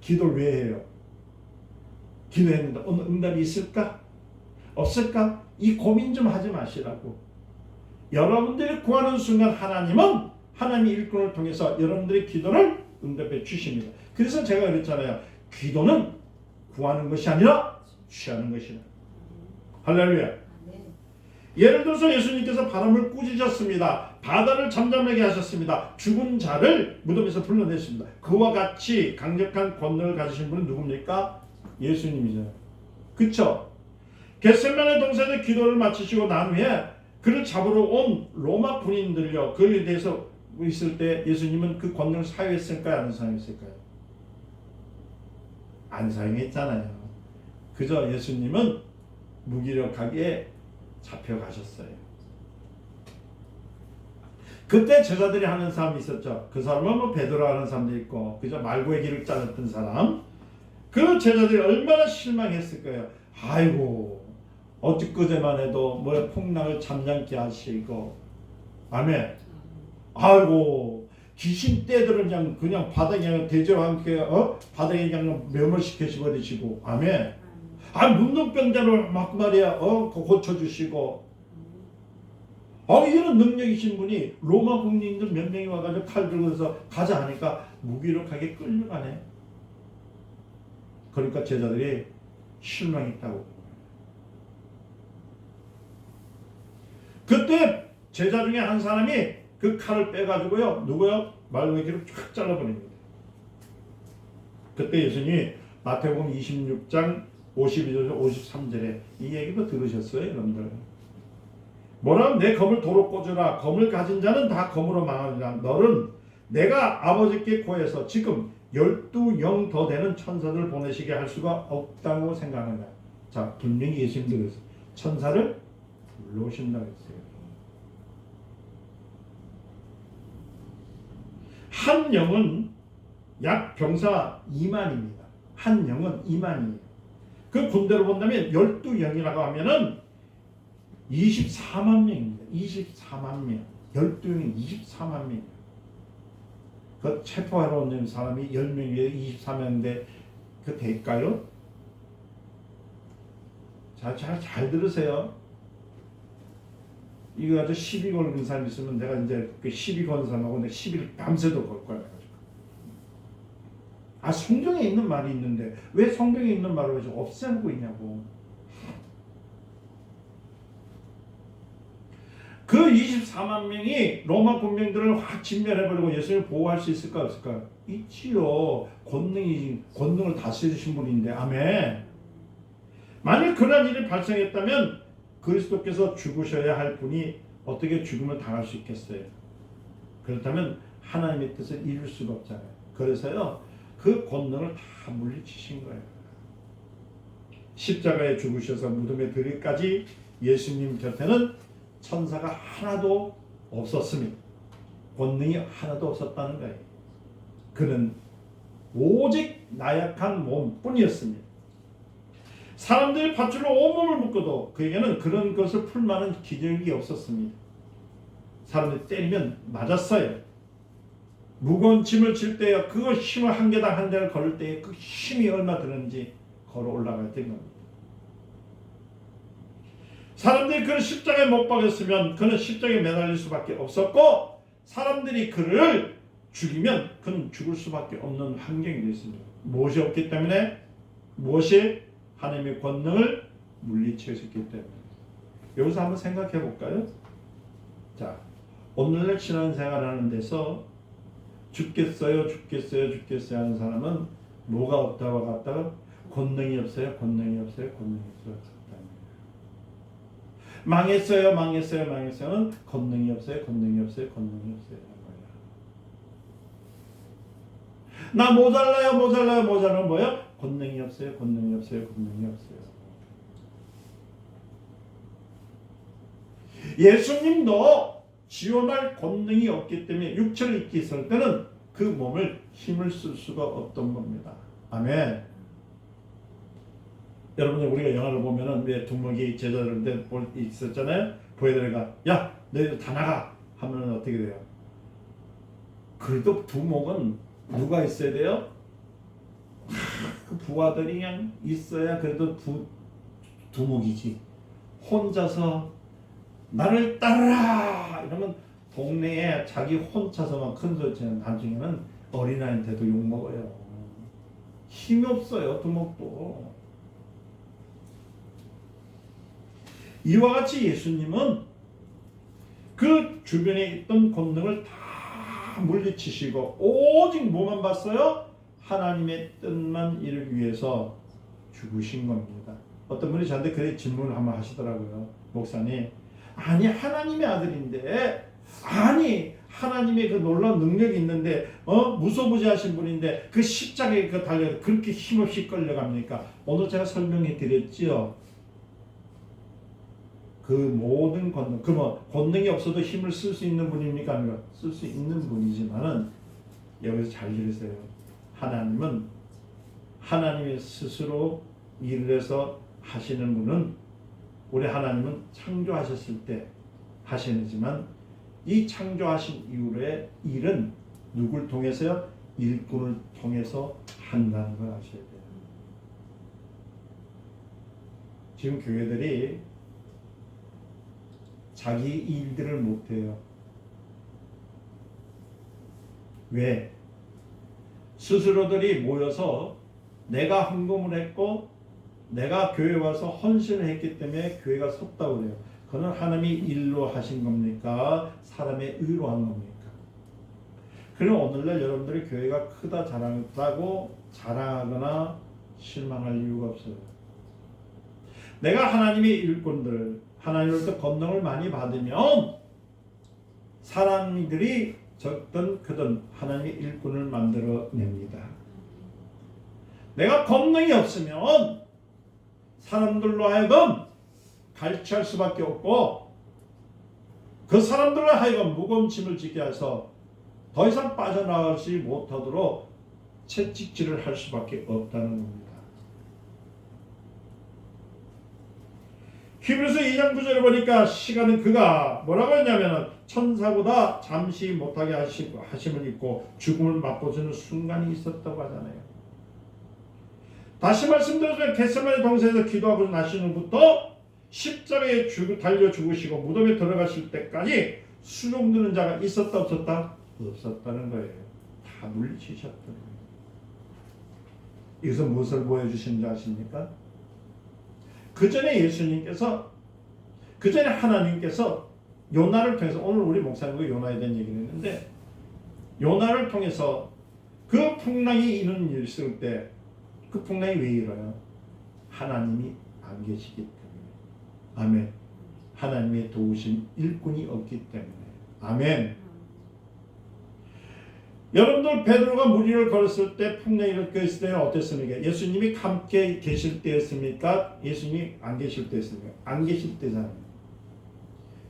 기도를 왜 해요? 기도했는데 오늘 응답이 있을까? 없을까? 이 고민 좀 하지 마시라고. 여러분들이 구하는 순간 하나님은 하나님의 일꾼을 통해서 여러분들의 기도를 응답해 주십니다. 그래서 제가 그랬잖아요. 기도는 구하는 것이 아니라 취하는 것이다. 할렐루야. 예를 들어서 예수님께서 바람을 꾸짖었습니다. 바다를 잠잠하게 하셨습니다. 죽은 자를 무덤에서 불러냈습니다. 그와 같이 강력한 권능을 가지신 분은 누굽니까? 예수님이잖아요. 그쵸? 겟세마네 동산에 기도를 마치시고 난 후에 그를 잡으러 온 로마 군인들요. 그에 대해서 있을 때 예수님은 그 권능을 사용했을까요? 안 사용했을까요? 안 사용했잖아요. 그저 예수님은 무기력하게 잡혀가셨어요. 그때 제자들이 하는 사람이 있었죠. 그 사람은 뭐 베드로라는 사람도 있고, 그저 말고의 길을 잘랐던 사람. 그 제자들이 얼마나 실망했을 거예요. 아이고, 어찌그제만 해도 뭐 풍랑을 잠잠케 하시고, 아멘. 아이고, 귀신 떼들은 그냥 바닥에 대저와 함께 바닥에 그냥 매몰시켜 버리시고, 아멘. 문둥병자를 막 말이야 고쳐주시고, 이런 능력이신 분이 로마 국민들 몇 명이 와가지고 칼 들고서 가자 하니까 무기력하게 끌려가네. 그러니까 제자들이 실망했다고. 그때 제자 중에 한 사람이 그 칼을 빼가지고요, 누구요? 말고의 길을 쫙 잘라버립니다. 그때 예수님이 마태복음 26장 52절 53절에 이 얘기도 들으셨어요, 여러분들? 뭐라? 내 검을 도로 꽂으라. 검을 가진 자는 다 검으로 망하리라. 너는 내가 아버지께 구해서 지금 12영 더 되는 천사들 보내시게 할 수가 없다고 생각하냐. 자, 분명히 예수님도 그랬어요. 천사를 불러오신다고 했어요. 한 영은 약 병사 2만입니다. 한 영은 2만이에요. 그 군대로 본다면 12영이라고 하면은 24만 명입니다. 24만 명. 12명이 24만 명이에요. 그 체포하러 온 사람이 10명이에요. 24명인데 그 될까요? 잘 들으세요. 이거 가지고 시비 걸는 사람 있으면 내가 이제 그 시비 거는 사람하고 내가 시비를 밤새도 걸 거야. 성경에 있는 말이 있는데 왜 성경에 있는 말을 왜 없애고 있냐고. 그 24만 명이 로마 군병들을 확 진멸해버리고 예수님을 보호할 수 있을까 없을까? 있지요. 권능을 다스리신 분인데. 아멘. 만일 그런 일이 발생했다면 그리스도께서 죽으셔야 할 분이 어떻게 죽음을 당할 수 있겠어요? 그렇다면 하나님의 뜻을 이룰 수가 없잖아요. 그래서요, 그 권능을 다 물리치신 거예요. 십자가에 죽으셔서 무덤에 들기까지 예수님 곁에는 천사가 하나도 없었습니다. 권능이 하나도 없었다는 거예요. 그는 오직 나약한 몸뿐이었습니다. 사람들이 밧줄로 온몸을 묶어도 그에게는 그런 것을 풀 만한 기력이 없었습니다. 사람들이 때리면 맞았어요. 무거운 짐을 질 때요, 그 힘을 한 개당 한 개를 걸을 때에 그 힘이 얼마 드는지 걸어 올라갈 때인 겁니다. 사람들이 그를 십자가에 못 박았으면 그는 십자가에 매달릴 수밖에 없었고, 사람들이 그를 죽이면 그는 죽을 수밖에 없는 환경이 됐습니다. 무엇이 없기 때문에? 무엇이? 하나님의 권능을 물리치셨기 때문에. 여기서 한번 생각해 볼까요? 자, 오늘날 신앙생활하는 데서 죽겠어요 하는 사람은 뭐가 없다고 갔다가 권능이 없어요. 망했어요는 권능이 없어요. 나 모자라요. 뭐요? 권능이 없어요. 예수님도 지원할 권능이 없기 때문에 육체를 입고 있을 때는 그 몸을 힘을 쓸 수가 없던 겁니다. 아멘. 여러분, 우리가 영화를 보면은 왜 두목이 제자들한테 있었잖아요. 보여드리가 야, 너희들 다 나가 하면은 어떻게 돼요? 그래도 두목은 누가 있어야 돼요? 그 부하들이 그냥 있어야 그래도 두목이지. 혼자서 나를 따르라 이러면 동네에 자기 혼자서만 큰 소리 치는, 나중에는 어린아이한테도 욕먹어요. 힘이 없어요, 두목도. 이와 같이 예수님은 그 주변에 있던 권능을 다 물리치시고 오직 뭐만 봤어요? 하나님의 뜻만 이를 위해서 죽으신 겁니다. 어떤 분이 저한테 그래 질문을 한번 하시더라고요. 목사님, 아니 하나님의 아들인데, 아니 하나님의 그 놀라운 능력이 있는데 무소부지하신 분인데 그 십자가에 그 달려 그렇게 힘없이 끌려갑니까? 오늘 제가 설명해 드렸지요. 그 모든 권능, 권능이 없어도 힘을 쓸 수 있는 분입니까? 아니면 쓸 수 있는 분이지만은 여기서 잘 들으세요. 하나님은 하나님의 스스로 일을 해서 하시는 분은 우리 하나님은 창조하셨을 때 하시지만 이 창조하신 이후의 일은 누굴 통해서요? 일꾼을 통해서 한다는 걸 아셔야 돼요. 지금 교회들이 자기 일들을 못해요. 왜? 스스로들이 모여서 내가 헌금을 했고 내가 교회 와서 헌신을 했기 때문에 교회가 섰다고 그래요. 그건 하나님이 일로 하신 겁니까? 사람의 의로 한 겁니까? 그럼 오늘날 여러분들이 교회가 크다 자랑했다고 자랑하거나 실망할 이유가 없어요. 내가 하나님의 일꾼들, 하나님으로부터 권능을 많이 받으면 사람들이 적든 크든 하나님의 일꾼을 만들어냅니다. 내가 권능이 없으면 사람들로 하여금 갈취할 수밖에 없고 그 사람들로 하여금 무거운 짐을 지게 해서 더 이상 빠져나가지 못하도록 채찍질을 할 수밖에 없다는 겁니다. 히브리서 2장 9절에 보니까 시간은 그가 뭐라고 했냐면 천사보다 잠시 못하게 하심을 입고 죽음을 맛보시는 순간이 있었다고 하잖아요. 다시 말씀드리면 겟세마네 동산에서 기도하고 나신 후부터 십자가에 달려 죽으시고 무덤에 들어가실 때까지 수종드는 자가 있었다 없었다? 없었다는 거예요. 다 물리치셨다는 거예요. 여기서 무엇을 보여주시는지 아십니까? 그 전에 예수님께서 그 전에 하나님께서 요나를 통해서 오늘 우리 목사님과 요나에 대한 얘기를 했는데 요나를 통해서 그 풍랑이 있을 때 그 풍랑이 왜 일어요? 하나님이 안 계시기 때문에. 아멘. 하나님의 도우신 일꾼이 없기 때문에. 아멘. 여러분들 베드로가 물 위를 걸었을 때 풍랑이 일으켰을 때는 어땠습니까? 예수님이 함께 계실 때였습니까? 예수님이 안 계실 때였습니까? 안 계실 때잖아요.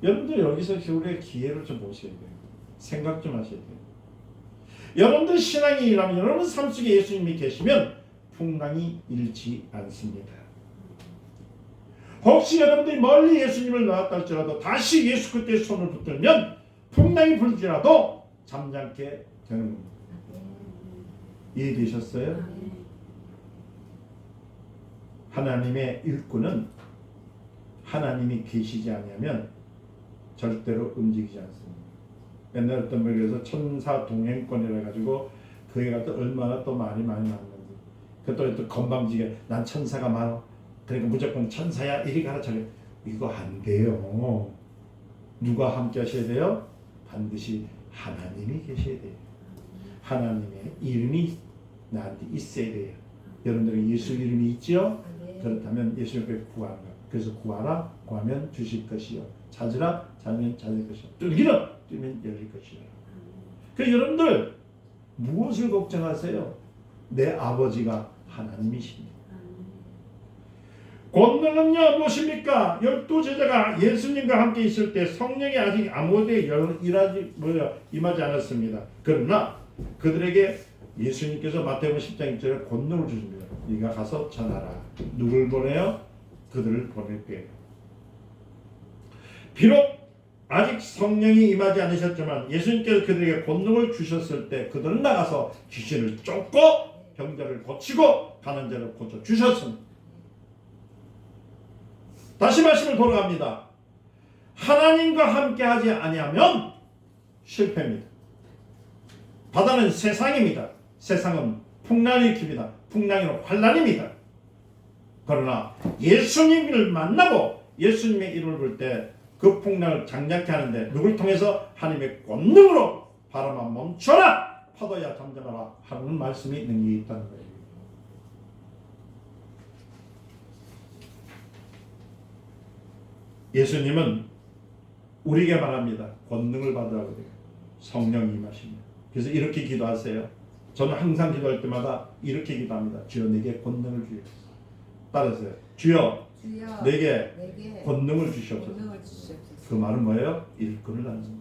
여러분들 여기서 우리의 기회를 좀 보셔야 돼요. 생각 좀 하셔야 돼요. 여러분들 신앙이 일하면 여러분 삶 속에 예수님이 계시면 풍랑이 일지 않습니다. 혹시 여러분들이 멀리 예수님을 나왔다 할지라도 다시 예수 그리스도의 손을 붙들면 풍랑이 불지라도 잠잠게 되는 겁니다. 이해되셨어요? 하나님의 일꾼은 하나님이 계시지 않으면 절대로 움직이지 않습니다. 옛날 어떤 분이 그래서 천사 동행권이라 가지고 그에 갖다 얼마나 또 많이 만났는지. 또 건방지게 난 천사가 많아. 그러니까 무조건 천사야 이리 가르쳐요. 이거 안 돼요. 누가 함께 하셔야 돼요? 반드시 하나님이 계셔야 돼요. 하나님의 이름이 나한테 있어야 돼요. 여러분들은 예수 이름이 있죠? 그렇다면 예수님께 구하는 거예요. 그래서 구하라, 구하면 주실 것이요. 찾으라, 찾으면 찾을 것이요. 뚫기라, 뚫으면 열릴 것이요. 그 여러분들 무엇을 걱정하세요? 내 아버지가 하나님이십니다. 권능은요 무엇입니까? 12제자가 예수님과 함께 있을 때 성령이 아직 아무데에 임하지 않았습니다. 그러나 그들에게 예수님께서 마태복음 10장 1절에 권능을 주십니다. 네가 가서 전하라. 누굴 보내요? 그들을 보낼 거예요. 비록 아직 성령이 임하지 않으셨지만 예수님께서 그들에게 권능을 주셨을 때 그들은 나가서 귀신을 쫓고 병자를 고치고 가는 자를 고쳐 주셨습니다. 다시 말씀을 돌아갑니다. 하나님과 함께 하지 아니하면 실패입니다. 바다는 세상입니다. 세상은 풍랑을 일으킵니다. 풍랑은 환난입니다. 그러나 예수님을 만나고 예수님의 이름을 부를 때 그 풍랑을 장작케 하는데 누굴 통해서? 하나님의 권능으로 바람아 멈춰라 파도야 잠잠하라 하는 말씀이 능력이 있다는 거예요. 예수님은 우리에게 말합니다. 권능을 받으라고 돼요. 성령이 임하십니다. 그래서 이렇게 기도하세요. 저는 항상 기도할 때마다 이렇게 기도합니다. 주여 내게 권능을 주옵소서. 따라서요. 주여 내게 권능을 주시옵소서. 그 말은 뭐예요? 일꾼을 낳는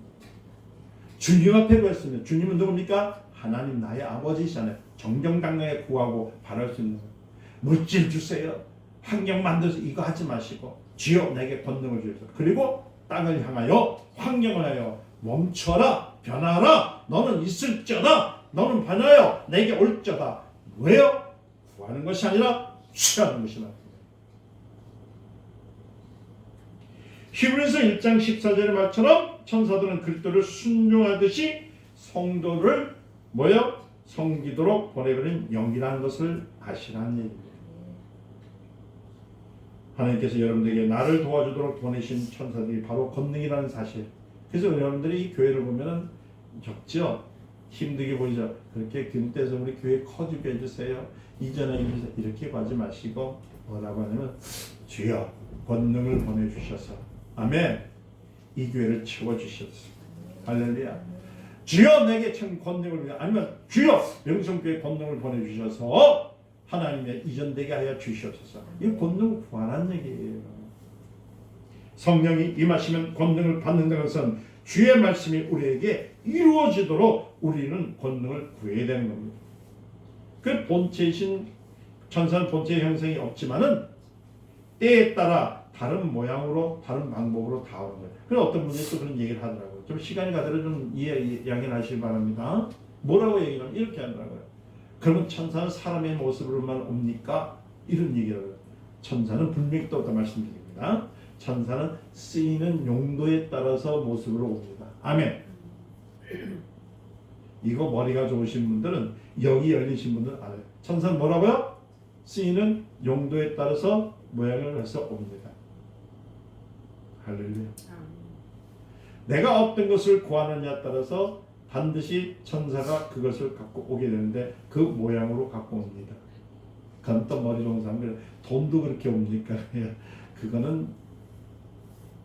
주님 앞에 구했으면 주님은 누굽니까? 하나님 나의 아버지시잖아요. 정정당당하게 구하고 바랄 수 있는 물질 주세요. 환경 만들어서 이거 하지 마시고 주여 내게 권능을 주옵소서. 그리고 땅을 향하여 환경을 하여 멈춰라 변하라 너는 있을저다 너는 변하여 내게 올저다. 왜요? 구하는 것이 아니라 취하는 것이 맞습니다. 히브리서 1장 14절의 말처럼 천사들은 그리스도를 순종하듯이 성도를 성기도록 보내버린 영이라는 것을 아시라는 얘기입니다. 하나님께서 여러분들에게 나를 도와주도록 보내신 천사들이 바로 권능이라는 사실. 그래서 여러분들이 이 교회를 보면은 적죠? 힘들게 보이죠? 그렇게 금때서 우리 교회 커지게 해주세요. 이전에 이렇게 가지 마시고 뭐라고 하냐면 주여 권능을 보내주셔서 아멘 이 교회를 채워주셨어. 할렐루야. 주여 내게 참 권능을 아니면 주여 명성교회 권능을 보내주셔서 하나님의 이전되게 하여 주시옵소서. 이 권능을 구하라는 얘기예요. 성령이 임하시면 권능을 받는다는 것은 주의 말씀이 우리에게 이루어지도록 우리는 권능을 구해야 되는 겁니다. 그 본체이신 천사는 본체의 형성이 없지만은 때에 따라 다른 모양으로 다른 방법으로 다 오는 거예요. 그래서 어떤 분이 또 그런 얘기를 하더라고요. 좀 시간이 가더라도 좀 양해하시기 바랍니다. 뭐라고 얘기하면 이렇게 하더라고요. 그러면 천사는 사람의 모습으로만 옵니까? 이런 얘기를 해요. 천사는 분명히 또 말씀드립니다. 천사는 쓰이는 용도에 따라서 모습으로 옵니다. 아멘. 이거 머리가 좋으신 분들은 여기 열리신 분들은 알아요. 천사는 뭐라고요? 쓰이는 용도에 따라서 모양을 해서 옵니다. 할렐루야. 내가 어떤 것을 구하느냐에 따라서 반드시 천사가 그것을 갖고 오게 되는데 그 모양으로 갖고 옵니다. 그건 또 머리 좋은 사람들 돈도 그렇게 옵니까? 그거는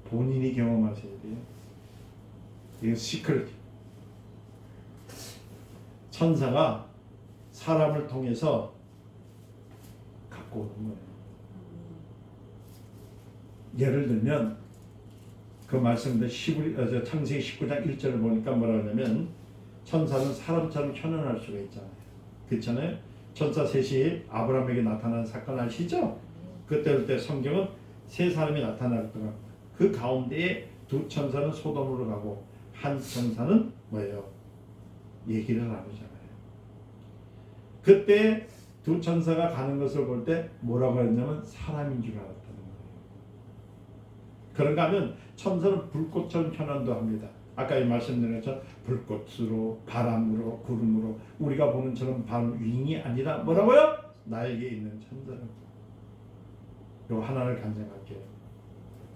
본인이 경험하셔야 돼요. 이게 시크릿. 천사가 사람을 통해서 갖고 오는 거예요. 예를 들면 그 말씀대 창세기 19장 1절을 보니까 뭐라 하냐면 천사는 사람처럼 현현할 수가 있잖아요. 그렇잖아요. 천사 셋이 아브라함에게 나타난 사건 아시죠? 그때 성경은 세 사람이 나타났더라고요. 그 가운데에 두 천사는 소돔으로 가고 한 천사는 얘기를 나누잖아요. 그때 두 천사가 가는 것을 볼 때 뭐라고 했냐면 사람인 줄 알았다는 거예요. 그런가 하면 천사는 불꽃처럼 현현도 합니다. 아까 말씀드린 것처럼 불꽃으로 바람으로 구름으로 우리가 보는 처럼 바람 윙이 아니라 뭐라고요? 나에게 있는 천사라고. 요 하나를 간증할게요.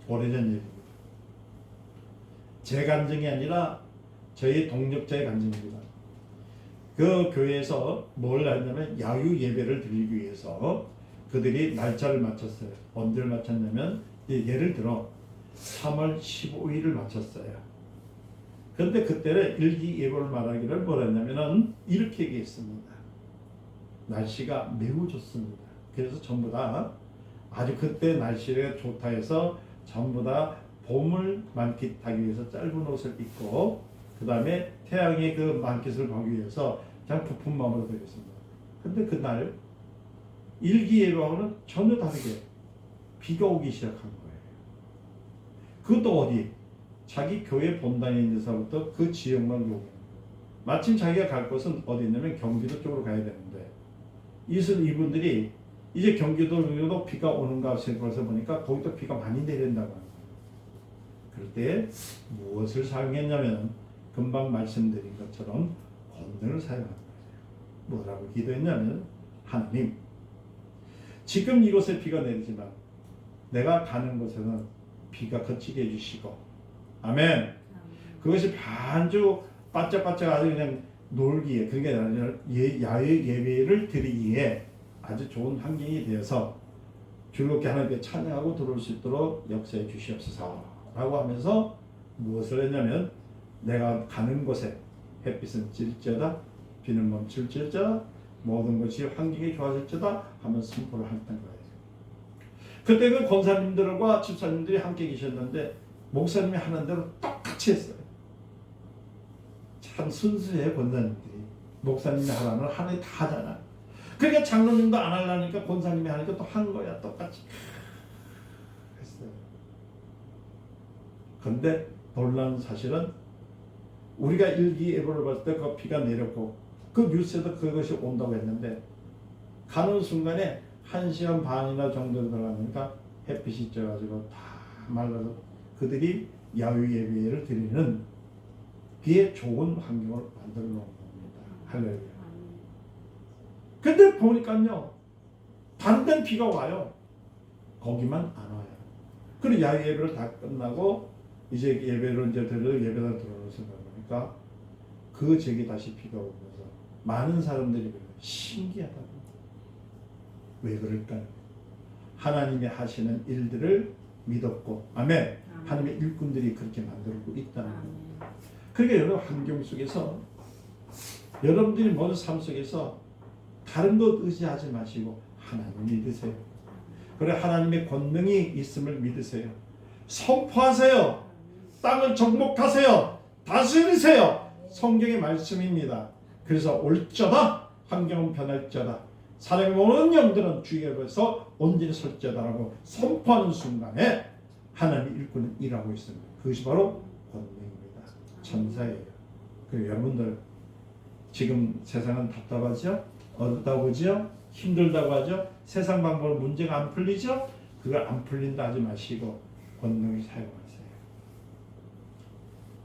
오래전 얘기입니다. 제 간증이 아니라 저희 동력자의 간증입니다. 그 교회에서 뭘 했냐면 야유 예배를 드리기 위해서 그들이 날짜를 맞췄어요. 언제를 맞췄냐면 예를 들어 3월 15일을 맞췄어요. 그런데 그때는 일기 예보를 말하기를 뭐라 했냐면은 이렇게 얘기했습니다. 날씨가 매우 좋습니다. 그래서 전부 다 아주 그때 날씨가 좋다 해서 전부 다 봄을 만끽하기 위해서 짧은 옷을 입고 그 다음에 태양의 그 만끽을 보기 위해서 그냥 부푼 마음으로 되겠습니다. 근데 그날 일기예보하고는 전혀 다르게 비가 오기 시작한 거예요. 그것도 어디? 자기 교회 본당에 있는 데서부터 그 지역만 오고 마침 자기가 갈 곳은 어디 있냐면 경기도 쪽으로 가야 되는데 이분들이 이제 경기도로 비가 오는가 싶어서 보니까 거기도 비가 많이 내린다고 하는 거예요. 그럴 때 무엇을 사용했냐면 금방 말씀드린 것처럼 권능을 사용한 거예요. 뭐라고 기도했냐면 하나님 지금 이곳에 비가 내리지만 내가 가는 곳에는 비가 그치게 해주시고 아멘. 그것이 반주 바짝바짝 아주 그냥 놀기에 그게 아니라 야외 예배를 드리기에 아주 좋은 환경이 되어서 즐겁게 하나님께 찬양하고 들어올 수 있도록 역사해 주시옵소서 라고 하면서 무엇을 했냐면 내가 가는 곳에 햇빛은 찔째다 비는 멈출지어다 모든 것이 환경이 좋아질지어다 하면 선포를 했던 거예요. 그때 그 권사님들과 집사님들이 함께 계셨는데 목사님이 하는 대로 똑같이 했어요. 참 순수해 권사님들이. 목사님이 하라면 하나님 다 하잖아. 그러니까 장로님도 안 하려니까 권사님이 하니까 또 한 거야. 똑같이 했어요. 근데 놀라운 사실은 우리가 일기예보를 봤을 때 그 비가 내렸고 그 뉴스에도 그것이 온다고 했는데 가는 순간에 1시간 반이나 정도 들어가니까 햇빛이 쪄가지고 다 말라서 그들이 야외 예배를 드리는 비에 좋은 환경을 만들어 놓은 겁니다. 할렐루야. 근데 보니까요 다른 데는 비가 와요. 거기만 안 와요. 그리고 야외 예배를 다 끝나고 이제 예배를 이제 예배당 들어오면서 보니까 그 제게 다시 비가 오면서 많은 사람들이 신기하다고. 왜 그럴까요? 하나님이 하시는 일들을 믿었고, 아멘. 하나님의 일꾼들이 그렇게 만들고 있다는 겁니다. 그러니까 여러분 환경 속에서 여러분들이 모든 삶 속에서 다른 것 의지하지 마시고 하나님 믿으세요. 그래 하나님의 권능이 있음을 믿으세요. 선포하세요. 땅을 정복하세요. 다스리세요. 성경의 말씀입니다. 그래서 올저다 환경은 변할저다 사람의 모든 영들은 주의 앞에서 온전히 설저다라고 선포하는 순간에 하나님의 일꾼은 일하고 있습니다. 그것이 바로 권능입니다. 천사예요. 그리고 여러분들 지금 세상은 답답하죠? 어렵다고 하죠? 힘들다고 하죠? 세상 방법으로 문제가 안 풀리죠? 그걸 안 풀린다 하지 마시고 권능을 사용하세요.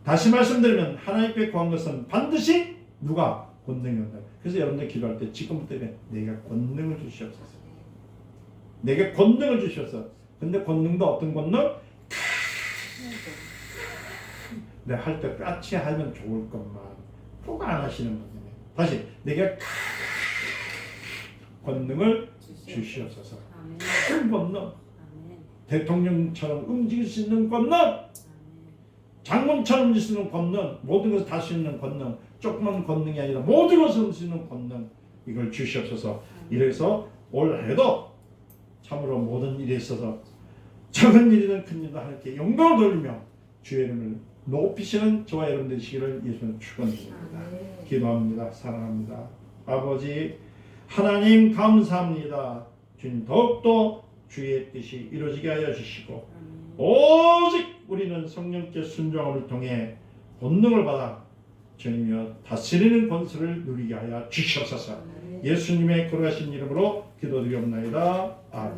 다시 말씀드리면 하나님께 구한 것은 반드시 누가? 권능이 온다. 그래서 여러분들 기도할 때 지금부터 내가 권능을 주시옵소서. 내게 권능을 주시옵소서. 근데 권능도 어떤 권능? 내가 할 때 같이 하면 좋을 것만 꼭 안 하시는 분이네. 다시 내게 권능을 주시옵소서. 큰 권능. 대통령처럼 움직일 수 있는 권능. 장군처럼 움직일 수 있는 권능. 모든 것을 다 할 수 있는 권능. 조그만 권능이 아니라 모든 것을 할 수 있는 권능. 이걸 주시옵소서. 이래서 올해도 참으로 모든 일에 있어서 작은 일이든 큰 일이든 하나님께 영광을 돌리며 주의 이름을 높이시는 저와 여러분 되시기를 예수님 축원드립니다. 기도합니다. 사랑합니다. 아버지 하나님 감사합니다. 주님 더욱더 주의 뜻이 이루어지게 하여 주시고 오직 우리는 성령께 순종함을 통해 권능을 받아 주님이여 다스리는 권세를 누리게 하여 주시옵소서. 예수님의 거룩하신 이름으로 기도드리옵나이다. 아멘.